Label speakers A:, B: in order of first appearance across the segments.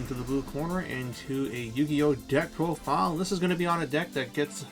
A: into the blue corner into a Yu-Gi-Oh! Deck profile. This is going to be on a deck that gets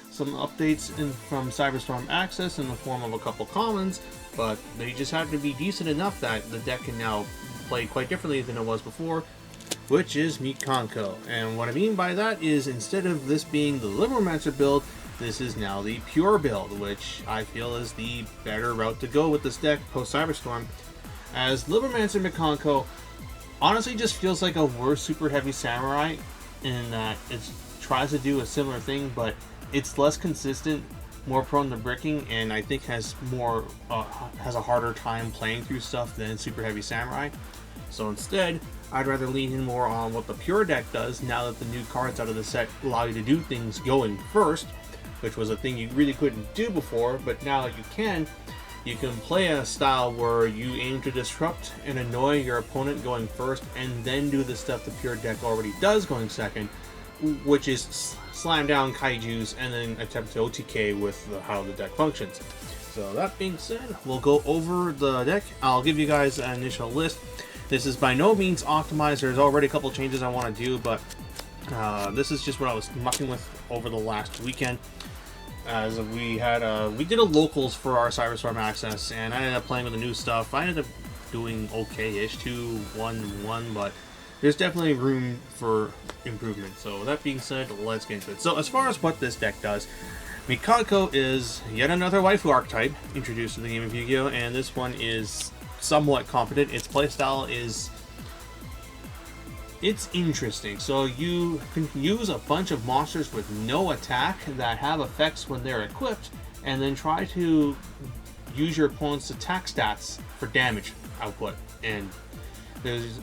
A: some updates from Cyberstorm Access in the form of a couple commons, but they just have to be decent enough that the deck can now play quite differently than it was before, which is Mikanko. And what I mean by that is, instead of this being the Libromancer build, this is now the Pure build, which I feel is the better route to go with this deck post-Cyberstorm, as Libromancer Mikanko honestly just feels like a worse Super Heavy Samurai in that it tries to do a similar thing, but it's less consistent, more prone to bricking, and I think has a harder time playing through stuff than Super Heavy Samurai. So instead, I'd rather lean in more on what the Pure deck does now that the new cards out of the set allow you to do things going first, which was a thing you really couldn't do before, but now you can. You can play a style where you aim to disrupt and annoy your opponent going first, and then do the stuff the Pure deck already does going second, which is slam down kaijus and then attempt to OTK with how the deck functions. So that being said, we'll go over the deck. I'll give you guys an initial list. This is by no means optimized. There's already a couple changes I want to do, but this is just what I was mucking with over the last weekend. As we did a locals for our Cyberstorm Access, and I ended up playing with the new stuff. I ended up doing okay-ish, 2-1-1, but there's definitely room for improvement. So that being said, let's get into it. So as far as what this deck does, Mikanko is yet another waifu archetype introduced to the game of Yu-Gi-Oh! And this one is somewhat competent. Its playstyle is... it's interesting. So you can use a bunch of monsters with no attack that have effects when they're equipped, and then try to use your opponent's attack stats for damage output. And there's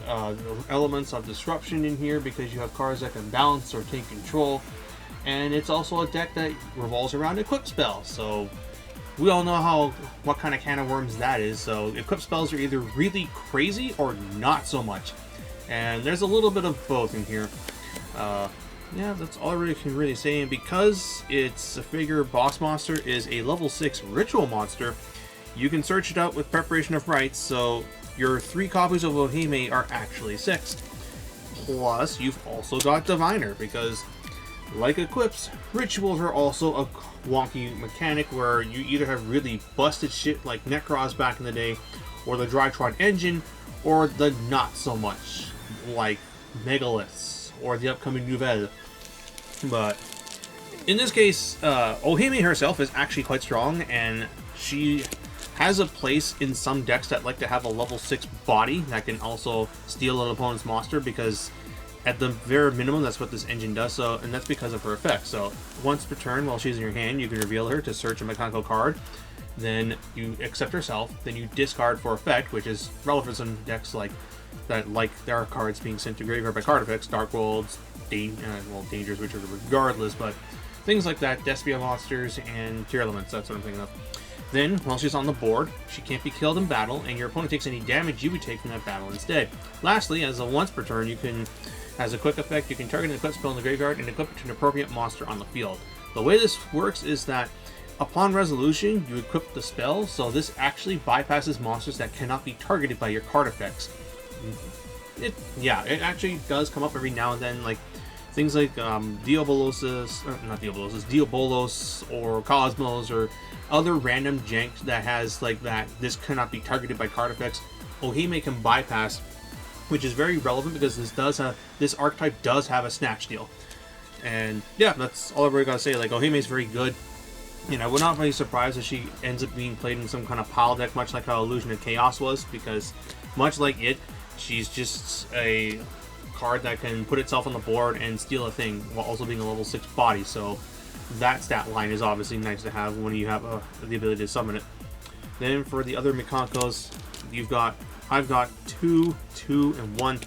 A: elements of disruption in here because you have cards that can balance or take control. And it's also a deck that revolves around equip spells. So we all know what kind of can of worms that is. So equip spells are either really crazy or not so much. And there's a little bit of both in here. Yeah, that's all I really can really say. And because it's a figure boss monster is a level 6 ritual monster, you can search it out with preparation of rites, so your 3 copies of Ohime are actually 6. Plus, you've also got Diviner, because like equips, rituals are also a wonky mechanic where you either have really busted shit like Necros back in the day, or the Drytrod engine, or the not so much, like Megaliths, or the upcoming Nouvelle. But in this case, Ohime herself is actually quite strong, and she has a place in some decks that like to have a level 6 body that can also steal an opponent's monster, because at the very minimum that's what this engine does. So, and that's because of her effect. So once per turn while she's in your hand, you can reveal her to search a Mikanko card, then you accept herself, then you discard for effect, which is relevant to some decks like that, like there are cards being sent to graveyard by card effects, Dark Worlds, Dangers, which are regardless, but things like that, Despia monsters, and Tier Elements, that's what I'm thinking of. Then, while she's on the board, she can't be killed in battle, and your opponent takes any damage you would take from that battle instead. Lastly, as a once per turn, you can, as a quick effect, you can target an equipped spell in the graveyard and equip it to an appropriate monster on the field. The way this works is that upon resolution, you equip the spell, so this actually bypasses monsters that cannot be targeted by your card effects. It actually does come up every now and then, like things like Diabolos or Cosmos or other random jank that has like that this cannot be targeted by card effects. Ohime can bypass, which is very relevant because this archetype does have a snatch deal. And yeah, that's all I really gotta say. Like, Ohime is very good. You know, I would not be surprised if she ends up being played in some kind of pile deck, much like how Illusion of Chaos was, because much like it, she's just a card that can put itself on the board and steal a thing while also being a level 6 body. So that stat line is obviously nice to have when you have the ability to summon it. Then for the other Mikankos, I've got 2, 2, and 1.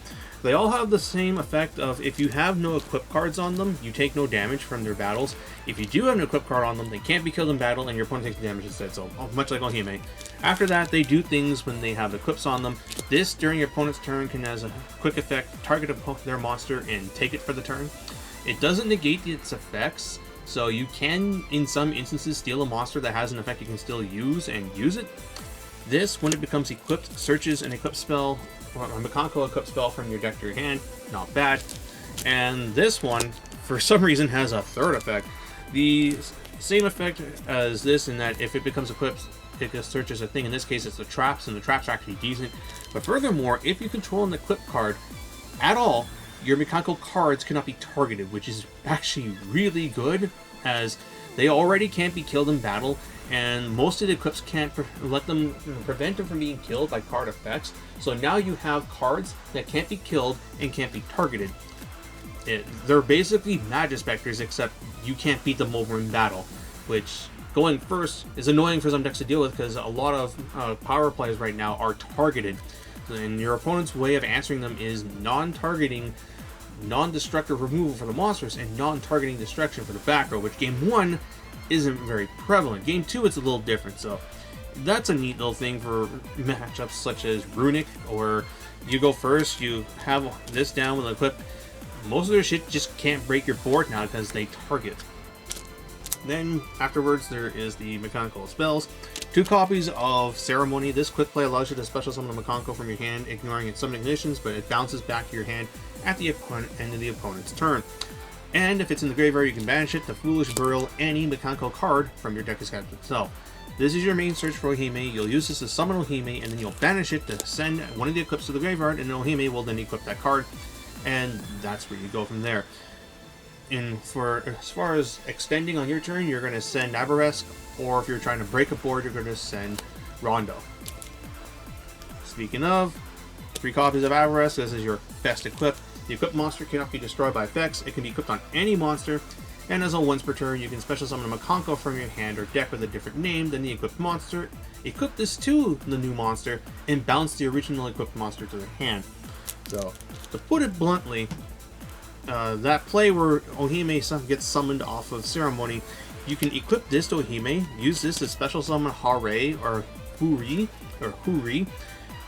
A: They all have the same effect of, if you have no equip cards on them, you take no damage from their battles. If you do have an equip card on them, they can't be killed in battle, and your opponent takes the damage instead, so much like Ohime. After that, they do things when they have equips on them. This, during your opponent's turn, can, as a quick effect, target their monster and take it for the turn. It doesn't negate its effects, so you can, in some instances, steal a monster that has an effect you can still use and use it. This, when it becomes equipped, searches an equip spell, or a Mikanko equip spell from your deck to your hand. Not bad. And this one, for some reason, has a third effect. The same effect as this, in that if it becomes equipped, it just searches a thing. In this case, it's the traps, and the traps are actually decent. But furthermore, if you control an equip card at all, your Mikanko cards cannot be targeted, which is actually really good, as they already can't be killed in battle, and most of the equips can't let them prevent them from being killed by card effects. So now you have cards that can't be killed and can't be targeted. They're basically Magic Specters, except you can't beat them over in battle, which, going first, is annoying for some decks to deal with, because a lot of power plays right now are targeted, and your opponent's way of answering them is non-targeting, non-destructive removal for the monsters, and non-targeting destruction for the back row, which game 1 isn't very prevalent. Game 2, it's a little different, so that's a neat little thing for matchups such as Runic, or you go first, you have this down with an equip. Most of their shit just can't break your board now because they target. Then afterwards there is the Mikanko spells. 2 copies of Ceremony. This quick play allows you to special summon a Mikanko from your hand, ignoring its summoning conditions, but it bounces back to your hand at the end of the opponent's turn. And if it's in the graveyard, you can banish it to Foolish Burial any Mikanko card from your deck as captured itself. This is your main search for Ohime. You'll use this to summon Ohime, and then you'll banish it to send one of the equips to the graveyard, and Ohime will then equip that card, and that's where you go from there. And as far as extending on your turn, you're going to send Abaresk, or if you're trying to break a board, you're going to send Rondo. Speaking of, 3 copies of Abaresk. This is your best equip. The equipped monster cannot be destroyed by effects. It can be equipped on any monster, and as a once per turn, you can special summon a Mikanko from your hand or deck with a different name than the equipped monster. Equip this to the new monster, and bounce the original equipped monster to the hand. So, to put it bluntly, that play where Ohime gets summoned off of Ceremony, you can equip this to Ohime, use this to special summon Hare or Huri,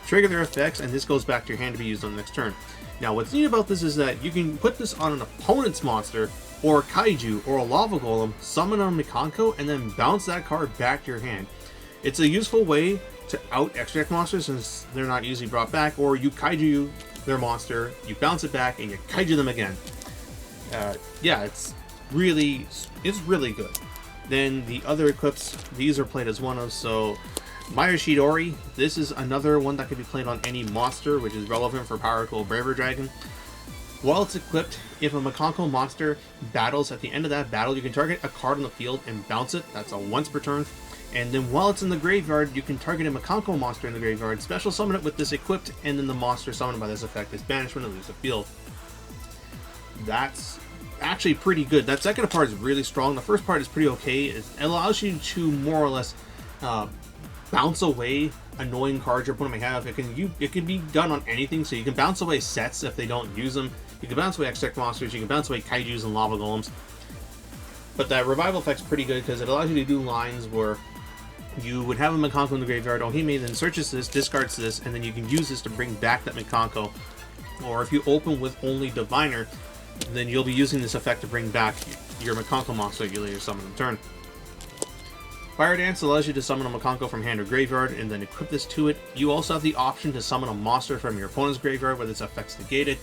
A: trigger their effects, and this goes back to your hand to be used on the next turn. Now, what's neat about this is that you can put this on an opponent's monster, or a Kaiju, or a Lava Golem, summon on Mikanko, and then bounce that card back to your hand. It's a useful way to out-extract monsters since they're not usually brought back, or you Kaiju their monster, you bounce it back, and you Kaiju them again. Yeah, it's really good. Then the other equips, these are played as one of, so Mayashidori, this is another one that can be played on any monster, which is relevant for Powerful Braver Dragon. While it's equipped, if a Mikanko monster battles, at the end of that battle, you can target a card on the field and bounce it. That's a once per turn. And then while it's in the graveyard, you can target a Mikanko monster in the graveyard, special summon it with this equipped, and then the monster summoned by this effect is banished when it leaves the field. That's actually pretty good. That second part is really strong. The first part is pretty okay. It allows you to more or less bounce away annoying cards your opponent may have. It can be done on anything, so you can bounce away sets if they don't use them. You can bounce away extract monsters, you can bounce away Kaijus and Lava Golems. But that revival effect's pretty good because it allows you to do lines where you would have a Mikanko in the graveyard, Ohime then searches this, discards this, and then you can use this to bring back that Mikanko. Or if you open with only Diviner, then you'll be using this effect to bring back your Mikanko monster you later summon in turn. Fire Dance allows you to summon a Mikanko from hand or graveyard and then equip this to it. You also have the option to summon a monster from your opponent's graveyard with its effects negated.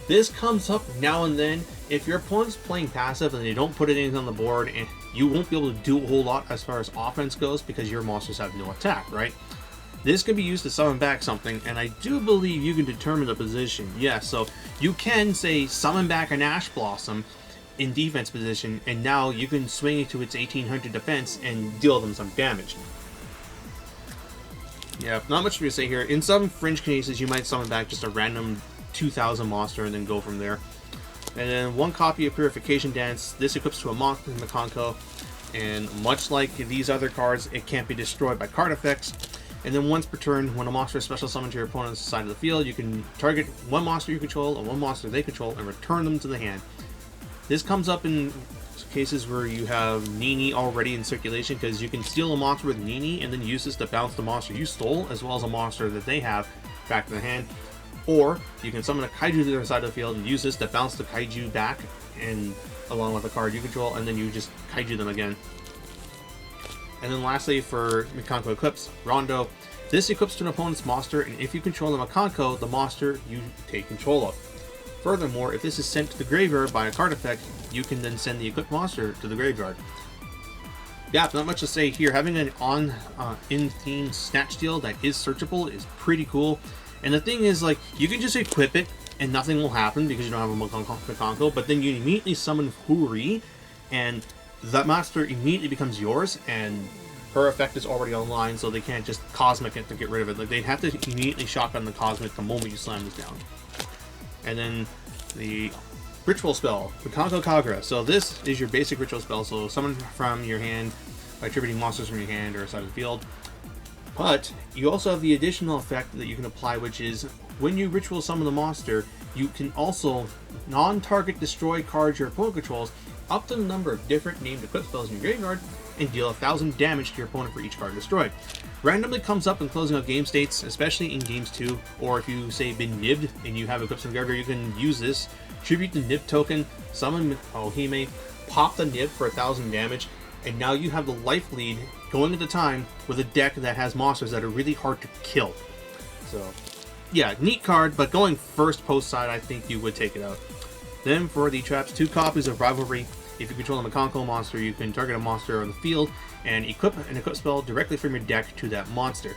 A: This comes up now and then. If your opponent's playing passive and they don't put anything on the board, and you won't be able to do a whole lot as far as offense goes because your monsters have no attack, right? This can be used to summon back something, and I do believe you can determine the position. Yes, so you can say summon back an Ash Blossom in defense position, and now you can swing it to its 1800 defense and deal them some damage. Yeah, not much for me to say here. In some fringe cases, you might summon back just a random 2000 monster and then go from there. And then 1 copy of Purification Dance. This equips to a monster Mikanko, and much like these other cards, it can't be destroyed by card effects. And then once per turn, when a monster is special summoned to your opponent's side of the field, you can target 1 monster you control and 1 monster they control and return them to the hand. This comes up in cases where you have Nini already in circulation, because you can steal a monster with Nini and then use this to bounce the monster you stole, as well as a monster that they have, back to the hand. Or you can summon a Kaiju to their side of the field and use this to bounce the Kaiju back, and along with the card you control, and then you just Kaiju them again. And then lastly, for Mikanko equips, Rondo. This equips to an opponent's monster, and if you control the Mikanko, the monster you take control of. Furthermore, if this is sent to the graveyard by a card effect, you can then send the equipped monster to the graveyard. Yeah, not much to say here. Having an in-theme Snatch Steal that is searchable is pretty cool. And the thing is, like, you can just equip it and nothing will happen because you don't have a Mikanko, but then you immediately summon Huri, and that monster immediately becomes yours, and her effect is already online, so they can't just Cosmic it to get rid of it. Like, they have to immediately shotgun the Cosmic the moment you slam this down. And then the Ritual spell, Mikanko Kagura. So this is your basic ritual spell, so summon from your hand by attributing monsters from your hand or side of the field. But you also have the additional effect that you can apply, which is when you ritual summon the monster, you can also non-target destroy cards your opponent controls up to the number of different named equip spells in your graveyard and deal 1,000 damage to your opponent for each card destroyed. Randomly comes up in closing out game states, especially in games 2, or if you say been nibbed and you have equips in the graveyard, you can use this, tribute the nib token, summon Ohime, pop the nib for 1,000 damage, and now you have the life lead going at the time with a deck that has monsters that are really hard to kill. So yeah, neat card, but going first post side, I think you would take it out. Then for the traps, 2 copies of Rivalry. If you control a Mikanko monster, you can target a monster on the field and equip an equip spell directly from your deck to that monster.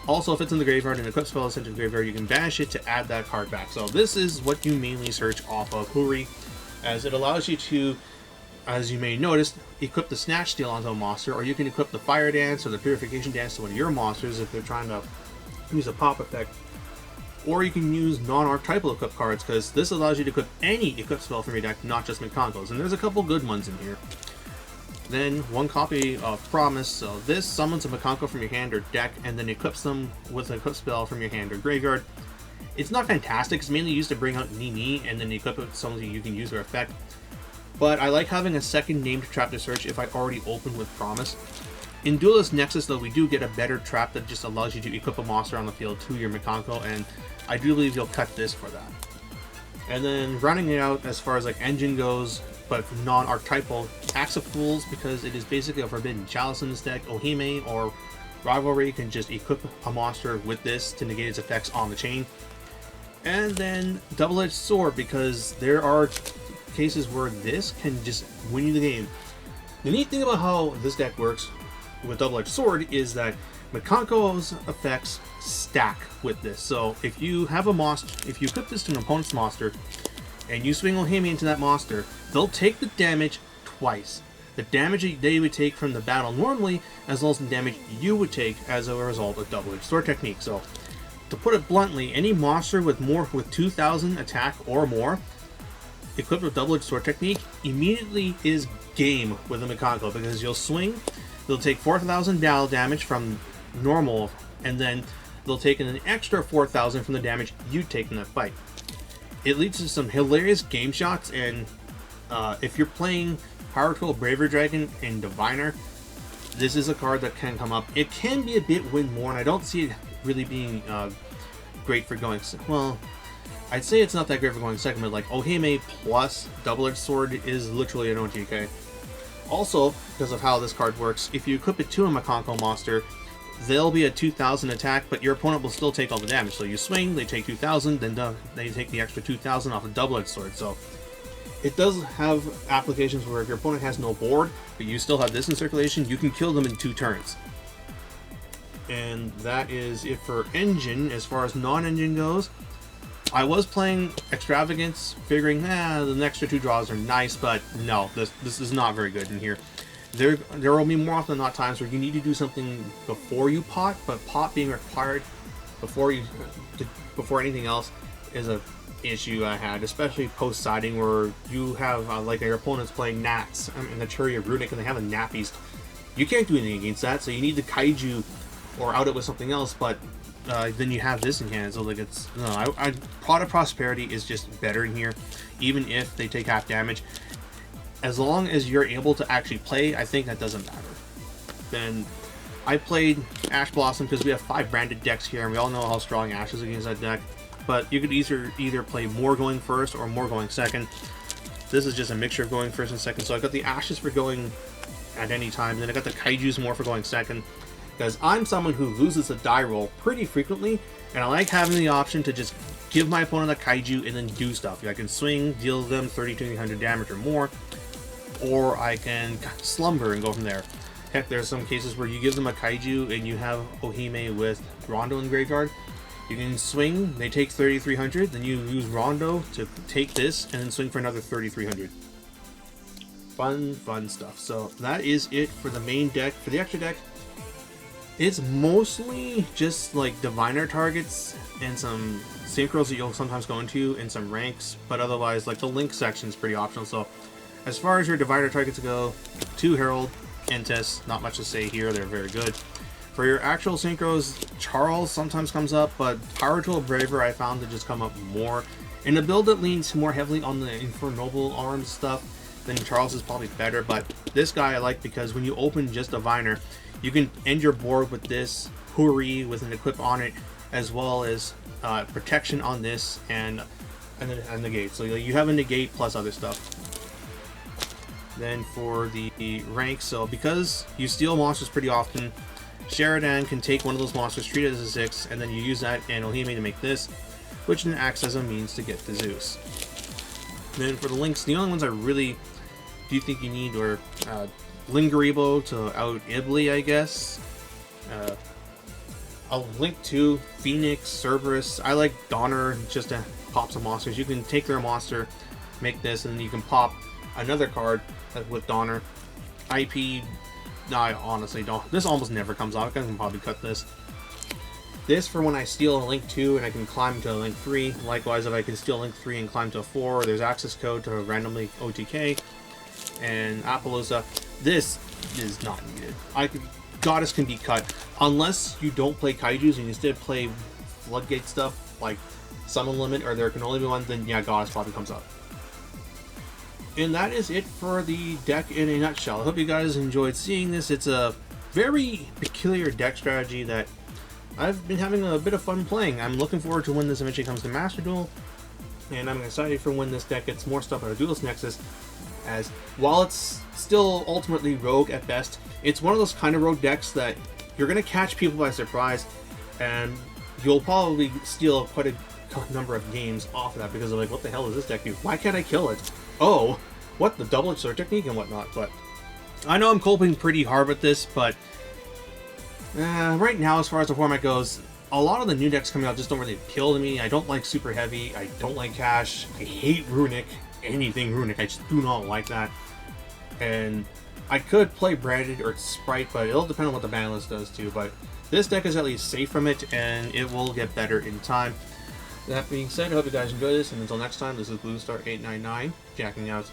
A: Also, if it's in the graveyard and an equip spell is sent to the graveyard, you can banish it to add that card back. So this is what you mainly search off of Huri, as it allows you to, as you may notice, equip the Snatch Steal onto a monster, or you can equip the Fire Dance or the Purification Dance to one of your monsters if they're trying to use a pop effect. Or you can use non-archetypal equip cards, because this allows you to equip any equip spell from your deck, not just Mikanko's, and there's a couple good ones in here. Then 1 copy of Promise, so this summons a Mikanko from your hand or deck, and then equips them with an equip spell from your hand or graveyard. It's not fantastic, it's mainly used to bring out Nini, and then equip it with something you can use their effect. But I like having a second named trap to search if I already open with Promise. In Duelist Nexus, though, we do get a better trap that just allows you to equip a monster on the field to your Mikanko, and I do believe you'll cut this for that. And then rounding it out as far as like engine goes, but non-archetypal, Axe of Fools, because it is basically a Forbidden Chalice in this deck. Ohime or Rivalry can just equip a monster with this to negate its effects on the chain. And then Double-Edged Sword, because there are cases where this can just win you the game. The neat thing about how this deck works with Double-Edged Sword is that Mikanko's effects stack with this. So if you have a monster, if you equip this to an opponent's monster and you swing Ohime into that monster, they'll take the damage twice. The damage they would take from the battle normally, as well as the damage you would take as a result of Double-Edged Sword technique. So to put it bluntly, any monster with 2,000 attack or more equipped with Double-Edged Sword technique immediately is game with a Mikanko, because you'll swing, they'll take 4,000 battle damage from normal, and then they'll take an extra 4,000 from the damage you take in that fight. It leads to some hilarious game shots, and if you're playing Power Tool, Bravery Dragon, and Diviner, this is a card that can come up. It can be a bit win-more, and I don't see it really being great for going... Well, I'd say it's not that great for going second, but like Ohime plus Double-Edged Sword is literally an OTK. Also, because of how this card works, if you equip it to a Mikanko monster, they'll be at 2,000 attack, but your opponent will still take all the damage. So you swing, they take 2,000, then they take the extra 2,000 off a Double-Edged Sword. So it does have applications where if your opponent has no board, but you still have this in circulation, you can kill them in 2 turns. And that is it for Engine. As far as non-Engine goes, I was playing Extravagance, figuring, the extra 2 draws are nice, but no, this is not very good in here. There will be more often than not times where you need to do something before you pot, but pot being required before anything else is a issue I had, especially post-siding where you have like your opponent's playing Nats in the Churia Runic and they have a Nat Beast. You can't do anything against that, so you need to Kaiju or out it with something else, but then you have this in hand, so like it's Pot of Prosperity is just better in here, even if they take half damage. As long as you're able to actually play, I think that doesn't matter. Then I played Ash Blossom because we have 5 branded decks here, and we all know how strong Ash is against that deck. But you could either play more going first or more going second. This is just a mixture of going first and second. So I got the ashes for going at any time, and then I got the kaijus more for going second, because I'm someone who loses a die roll pretty frequently, and I like having the option to just give my opponent a kaiju and then do stuff. I can swing, deal them 3,200 damage or more, or I can slumber and go from there. Heck, there's some cases where you give them a kaiju and you have Ohime with Rondo in the graveyard. You can swing, they take 3,300, then you use Rondo to take this and then swing for another 3,300. Fun stuff. So that is it for the main deck. For the extra deck, it's mostly just like diviner targets and some synchros that you'll sometimes go into and some ranks, but otherwise like the link section is pretty optional. So as far as your diviner targets go, 2 Herald, Intis, not much to say here, they're very good. For your actual synchros, Charles sometimes comes up, but Power Tool Braver I found to just come up more. In a build that leans more heavily on the Infernoble Arms stuff, then Charles is probably better, but this guy I like because when you open just Diviner, you can end your board with this Huri with an equip on it, as well as protection on this and a negate. So you have a negate plus other stuff. Then for the ranks, so because you steal monsters pretty often, Sheridan can take one of those monsters, treat it as a 6, and then you use that and Ohime to make this, which then acts as a means to get the Zeus. Then for the links, the only ones I really do think you need are Lingaribo to out Ibli, I guess. I'll link to Phoenix, Cerberus. I like Donner just to pop some monsters. You can take their monster, make this, and then you can pop another card with Donner. IP, no, I honestly don't. This almost never comes off. I can probably cut this. This for when I steal a link 2 and I can climb to a link 3. Likewise, if I can steal link 3 and climb to a 4, there's access code to randomly OTK. And Appaloosa, this is not needed. Goddess can be cut unless you don't play kaijus and you instead play floodgate stuff like Summon Limit, or there can only be one, then yeah, Goddess probably comes up. And that is it for the deck in a nutshell. I hope you guys enjoyed seeing this. It's a very peculiar deck strategy that I've been having a bit of fun playing. I'm looking forward to when this eventually comes to Master Duel, and I'm excited for when this deck gets more stuff out of Duelist Nexus, as while it's still ultimately rogue at best, it's one of those kind of rogue decks that you're going to catch people by surprise, and you'll probably steal quite a number of games off of that because they're like, what the hell does this deck do? Why can't I kill it? Oh, what, the double sword technique and whatnot. But I know I'm coping pretty hard with this, but right now, as far as the format goes, a lot of the new decks coming out just don't really appeal to me. I don't like Super Heavy, I don't like Cash, I hate Runic, anything Runic, I just do not like that. And I could play Branded or Sprite, but it'll depend on what the ban list does too. But this deck is at least safe from it, and it will get better in time. That being said, I hope you guys enjoyed this, and until next time, this is BlueStar899, jacking out.